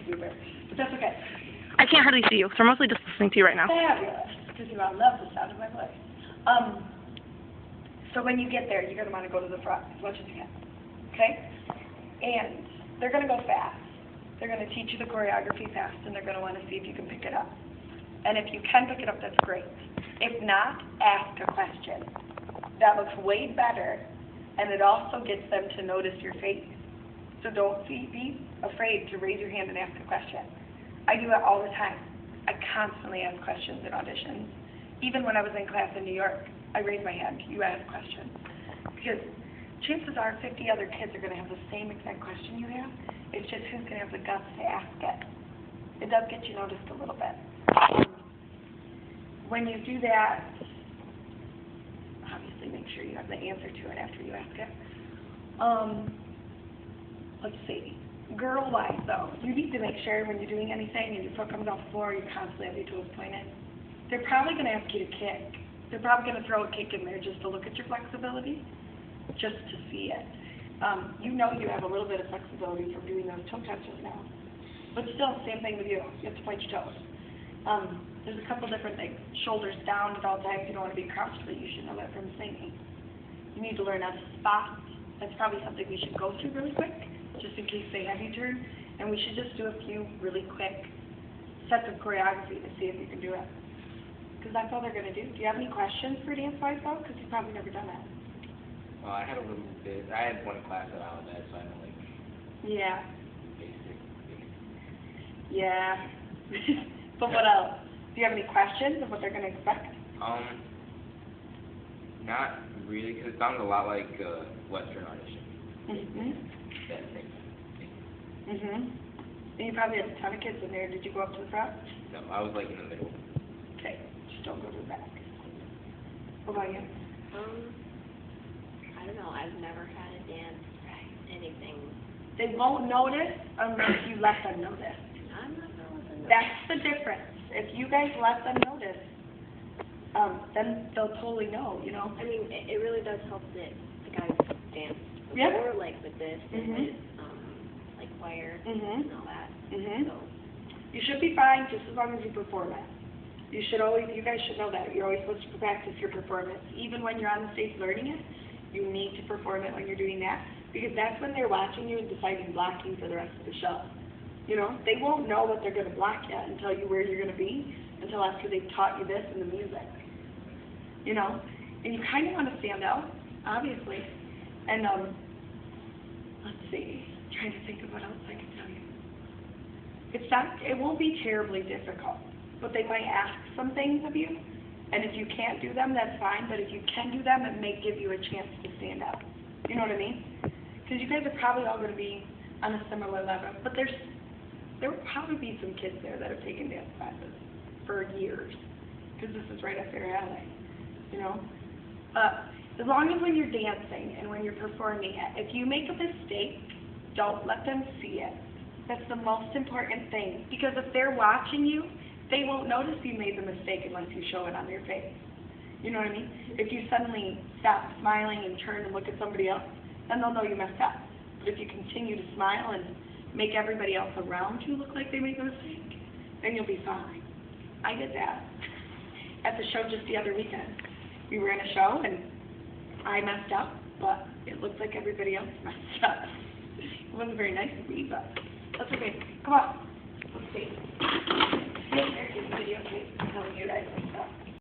super. But that's okay. I can't hardly see you, so I'm mostly just listening to you right now. Fabulous. Because you all love the sound of my voice. So when you get there, you're going to want to go to the front as much as you can. Okay? And they're going to go fast. They're going to teach you the choreography fast, and they're going to want to see if you can pick it up. And if you can pick it up, that's great. If not, ask a question. That looks way better, and it also gets them to notice your face. So don't be afraid to raise your hand and ask a question. I do it all the time. I constantly ask questions in auditions. Even when I was in class in New York, I raised my hand. You ask questions. Because chances are 50 other kids are going to have the same exact question you have. It's just who's going to have the guts to ask it. It does get you noticed a little bit. When you do that, obviously make sure you have the answer to it after you ask it. Let's see. Girl-wise, though, you need to make sure when you're doing anything and your foot comes off the floor, you constantly have your toes pointed. They're probably going to ask you to kick. They're probably going to throw a kick in there just to look at your flexibility, just to see it. You know you have a little bit of flexibility from doing those toe touches now. But still, same thing with you. You have to point your toes. There's a couple different things. Shoulders down at all times. You don't want to be crouched, but you should know that from singing. You need to learn how to spot. That's probably something we should go through really quick, just in case they have you turn. And we should just do a few really quick sets of choreography to see if you can do it. Because that's all they're going to do. Do you have any questions for dance-wise, though? Because you've probably never done that. Well, I had a little bit. I had one class at all that, so I know, like, yeah. basic. Yeah. But what else? Do you have any questions of what they're going to expect? Not really, because it sounds a lot like Western audition. That thing. And you probably had a ton of kids in there. Did you go up to the front? No, I was like in the middle. Okay, just don't go to the back. What about you? I don't know. I've never had a dance anything. They won't notice unless you let them notice. I'm not going to let them notice. That's the difference. If you guys let them notice, then they'll totally know, you know? I mean, it really does help that the guys dance Yeah. before, like with this and with, like choir and all that. So You should be fine just as long as you perform it. You guys should know that. You're always supposed to practice your performance. Even when you're on the stage learning it, you need to perform it when you're doing that, because that's when they're watching you and deciding blocking for the rest of the show. You know, they won't know what they're going to block yet and tell you where you're going to be until after they've taught you this and the music. You know, and you kind of want to stand out, obviously. And let's see, I'm trying to think of what else I can tell you. It won't be terribly difficult, but they might ask some things of you, and if you can't do them, that's fine. But if you can do them, it may give you a chance to stand out. You know what I mean? Because you guys are probably all going to be on a similar level, but there will probably be some kids there that have taken dance classes for years, because this is right up their alley, you know? As long as when you're dancing and when you're performing it, if you make a mistake, don't let them see it. That's the most important thing, because if they're watching you, they won't notice you made the mistake unless you show it on your face. You know what I mean? If you suddenly stop smiling and turn and look at somebody else, then they'll know you messed up. But if you continue to smile and make everybody else around you look like they made a mistake, then you'll be fine. I did that at the show just the other weekend. We were in a show and I messed up, but it looked like everybody else messed up. It wasn't very nice of me, but that's okay. Come on.